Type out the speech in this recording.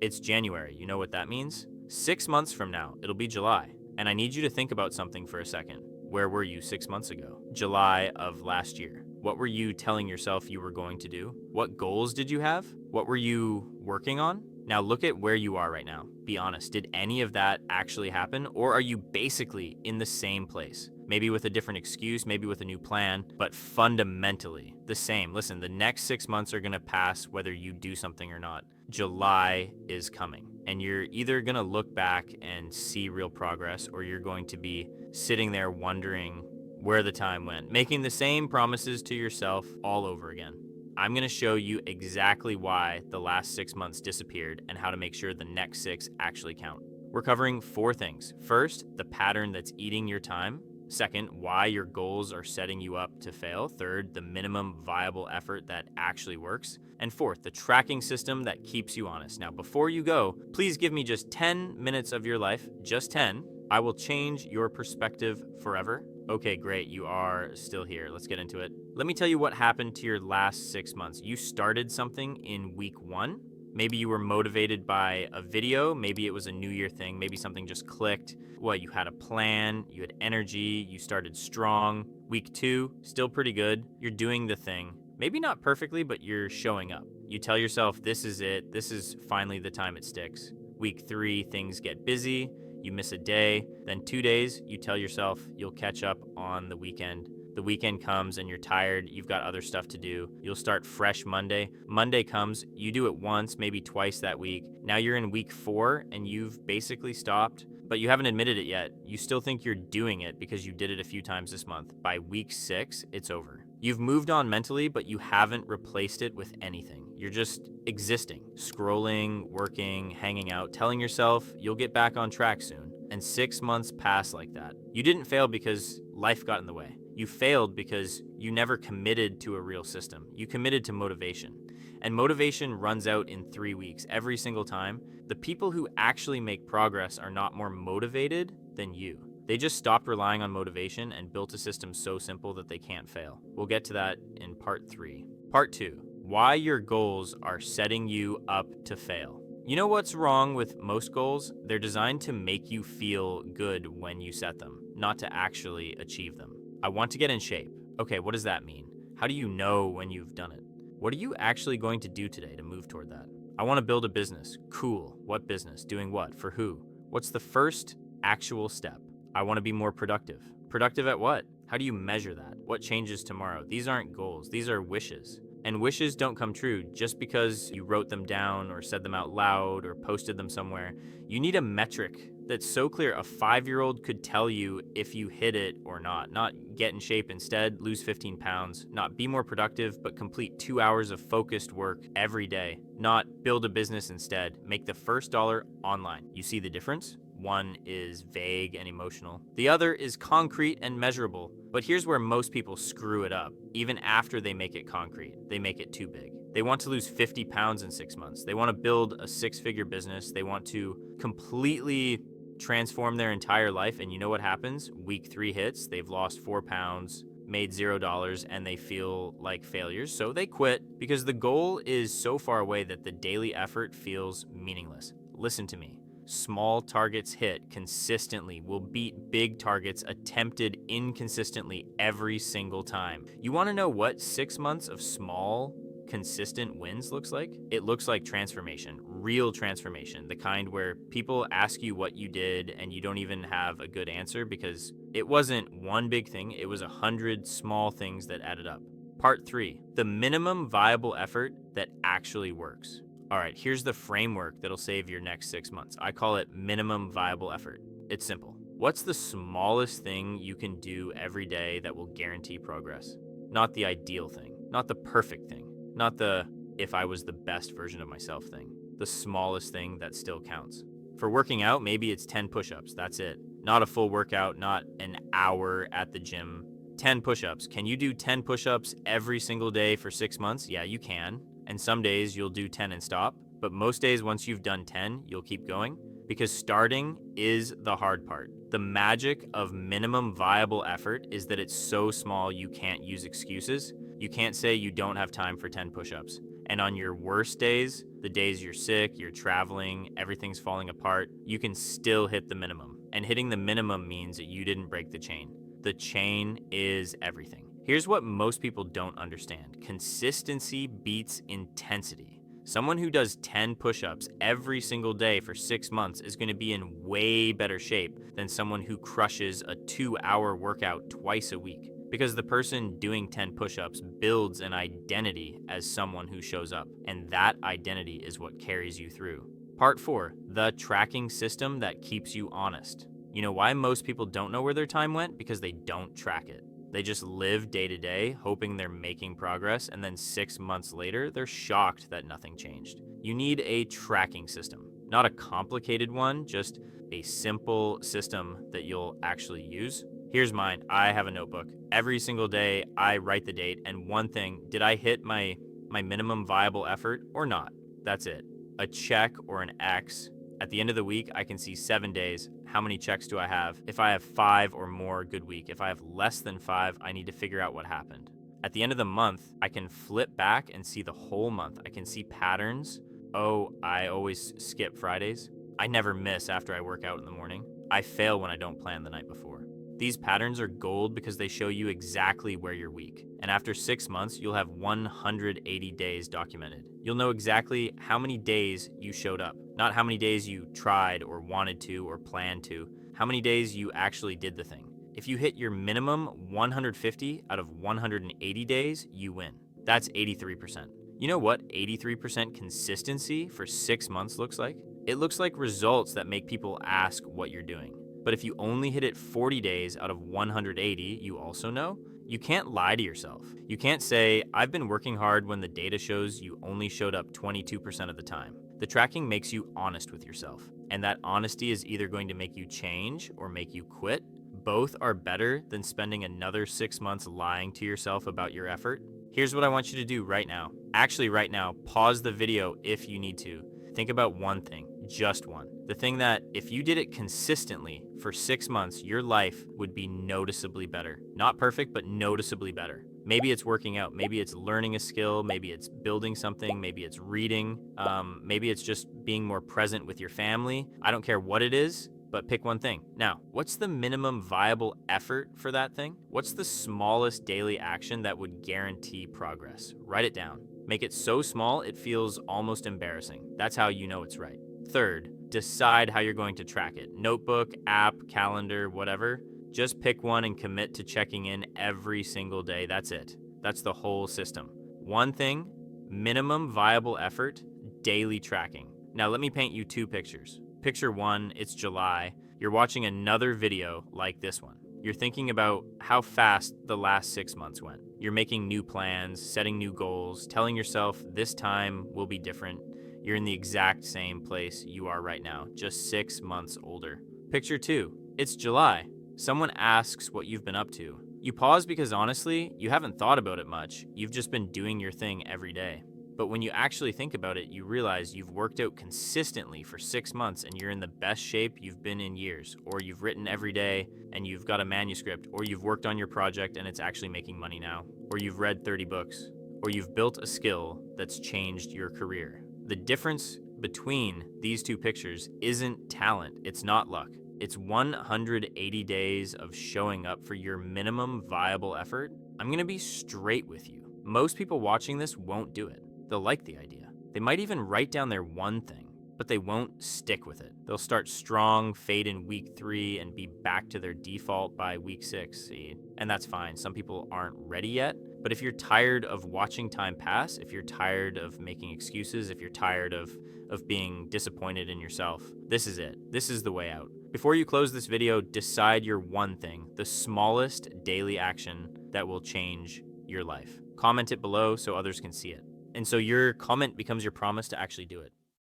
It's January. You know what that means? 6 months from now, it'll be July. And I need you to think about something for a second. Where were you 6 months ago? July of last year. What were you telling yourself you were going to do? What goals did you have? What were you working on? Now look at where you are right now. Be honest. Did any of that actually happen? Or are you basically in the same place? Maybe with a different excuse, maybe with a new plan, but fundamentally the same. Listen, the next 6 months are gonna pass whether you do something or not. July is coming, and you're either gonna look back and see real progress, or you're going to be sitting there wondering where the time went, making the same promises to yourself all over again. I'm gonna show you exactly why the last 6 months disappeared and how to make sure the next six actually count. We're covering 4 things. First, the pattern that's eating your time. Second, why your goals are setting you up to fail. Third, the minimum viable effort that actually works. And fourth, the tracking system that keeps you honest. Now, before you go, please give me just 10 minutes of your life, just 10. I will change your perspective forever. Okay, great, you are still here. Let's get into it. Let me tell you what happened to your last 6 months. You started something in week 1. Maybe you were motivated by a video. Maybe it was a New Year thing. Maybe something just clicked. Well, you had a plan, you had energy, you started strong. Week 2, still pretty good. You're doing the thing. Maybe not perfectly, but you're showing up. You tell yourself, this is it. This is finally the time it sticks. Week 3, things get busy. You miss a day. Then 2 days, you tell yourself you'll catch up on the weekend. The weekend comes and you're tired, you've got other stuff to do. You'll start fresh Monday. Monday comes, you do it once, maybe twice that week. Now you're in week 4 and you've basically stopped, but you haven't admitted it yet. You still think you're doing it because you did it a few times this month. By week 6, it's over. You've moved on mentally, but you haven't replaced it with anything. You're just existing, scrolling, working, hanging out, telling yourself you'll get back on track soon. And 6 months pass like that. You didn't fail because life got in the way. You failed because you never committed to a real system. You committed to motivation. And motivation runs out in 3 weeks every single time. The people who actually make progress are not more motivated than you. They just stopped relying on motivation and built a system so simple that they can't fail. We'll get to that in part 3. Part 2, why your goals are setting you up to fail. You know what's wrong with most goals? They're designed to make you feel good when you set them, not to actually achieve them. I want to get in shape. Okay, what does that mean? How do you know when you've done it? What are you actually going to do today to move toward that? I want to build a business. Cool. What business? Doing what? For who? What's the first actual step? I want to be more productive. Productive at what? How do you measure that? What changes tomorrow? These aren't goals. These are wishes. And wishes don't come true just because you wrote them down or said them out loud or posted them somewhere. You need a metric that's so clear a 5-year-old could tell you if you hit it or not. Not get in shape instead, lose 15 pounds. Not be more productive, but complete 2 hours of focused work every day. Not build a business instead. Make the first dollar online. You see the difference? One is vague and emotional. The other is concrete and measurable. But here's where most people screw it up. Even after they make it concrete, they make it too big. They want to lose 50 pounds in 6 months. They want to build a 6-figure business. They want to completely transform their entire life. And you know what happens? Week 3 hits, they've lost 4 pounds, made $0, and they feel like failures. So they quit because the goal is so far away that the daily effort feels meaningless. Listen to me. Small targets hit consistently will beat big targets attempted inconsistently every single time. You want to know what 6 months of small, consistent wins looks like? It looks like transformation, real transformation, the kind where people ask you what you did and you don't even have a good answer because it wasn't one big thing, it was 100 small things that added up. Part 3, the minimum viable effort that actually works. All right, here's the framework that'll save your next 6 months. I call it minimum viable effort. It's simple. What's the smallest thing you can do every day that will guarantee progress? Not the ideal thing, not the perfect thing, not the if I was the best version of myself thing. The smallest thing that still counts. For working out, maybe it's 10 push-ups, that's it. Not a full workout, not an hour at the gym. 10 push-ups. Can you do 10 push-ups every single day for 6 months? Yeah, you can. And some days you'll do 10 and stop, but most days once you've done 10, you'll keep going because starting is the hard part. The magic of minimum viable effort is that it's so small you can't use excuses. You can't say you don't have time for 10 push-ups. And on your worst days, the days you're sick, you're traveling, everything's falling apart, you can still hit the minimum. And hitting the minimum means that you didn't break the chain. The chain is everything. Here's what most people don't understand. Consistency beats intensity. Someone who does 10 push-ups every single day for 6 months is going to be in way better shape than someone who crushes a 2-hour workout twice a week. Because the person doing 10 push-ups builds an identity as someone who shows up, and that identity is what carries you through. Part 4, the tracking system that keeps you honest. You know why most people don't know where their time went? Because they don't track it. They just live day to day, hoping they're making progress, and then 6 months later, they're shocked that nothing changed. You need a tracking system. Not a complicated one, just a simple system that you'll actually use. Here's mine. I have a notebook. Every single day, I write the date, and one thing, did I hit my minimum viable effort or not? That's it. A check or an X. At the end of the week, I can see 7 days. How many checks do I have? If I have 5 or more, good week. If I have less than 5, I need to figure out what happened. At the end of the month, I can flip back and see the whole month. I can see patterns. Oh, I always skip Fridays. I never miss after I work out in the morning. I fail when I don't plan the night before. These patterns are gold because they show you exactly where you're weak. And after 6 months, you'll have 180 days documented. You'll know exactly how many days you showed up, not how many days you tried or wanted to or planned to, how many days you actually did the thing. If you hit your minimum 150 out of 180 days, you win. That's 83%. You know what 83% consistency for 6 months looks like? It looks like results that make people ask what you're doing. But if you only hit it 40 days out of 180, you also know, you can't lie to yourself. You can't say, I've been working hard when the data shows you only showed up 22% of the time. The tracking makes you honest with yourself. And that honesty is either going to make you change or make you quit. Both are better than spending another 6 months lying to yourself about your effort. Here's what I want you to do right now. Actually, right now, pause the video if you need to. Think about one thing, just one. The thing that if you did it consistently for 6 months, your life would be noticeably better. Not perfect, but noticeably better. Maybe it's working out. Maybe it's learning a skill. Maybe it's building something. Maybe it's reading. Maybe it's just being more present with your family. I don't care what it is, but pick one thing. Now, what's the minimum viable effort for that thing? What's the smallest daily action that would guarantee progress? Write it down. Make it so small it feels almost embarrassing. That's how you know it's right. Third, decide how you're going to track it. Notebook, app, calendar, whatever. Just pick one and commit to checking in every single day. That's it. That's the whole system. One thing, minimum viable effort, daily tracking. Now let me paint you 2 pictures. Picture 1, it's July. You're watching another video like this one. You're thinking about how fast the last 6 months went. You're making new plans, setting new goals, telling yourself this time will be different. You're in the exact same place you are right now, just 6 months older. Picture 2, it's July. Someone asks what you've been up to. You pause because honestly, you haven't thought about it much. You've just been doing your thing every day. But when you actually think about it, you realize you've worked out consistently for 6 months and you're in the best shape you've been in years. Or you've written every day and you've got a manuscript. Or you've worked on your project and it's actually making money now. Or you've read 30 books. Or you've built a skill that's changed your career. The difference between these 2 pictures isn't talent, it's not luck. It's 180 days of showing up for your minimum viable effort. I'm gonna be straight with you. Most people watching this won't do it. They'll like the idea. They might even write down their one thing, but they won't stick with it. They'll start strong, fade in week 3, and be back to their default by week 6. See? And that's fine. Some people aren't ready yet. But if you're tired of watching time pass, if you're tired of making excuses, if you're tired of being disappointed in yourself, this is it. This is the way out. Before you close this video, decide your one thing, the smallest daily action that will change your life. Comment it below so others can see it. And so your comment becomes your promise to actually do it.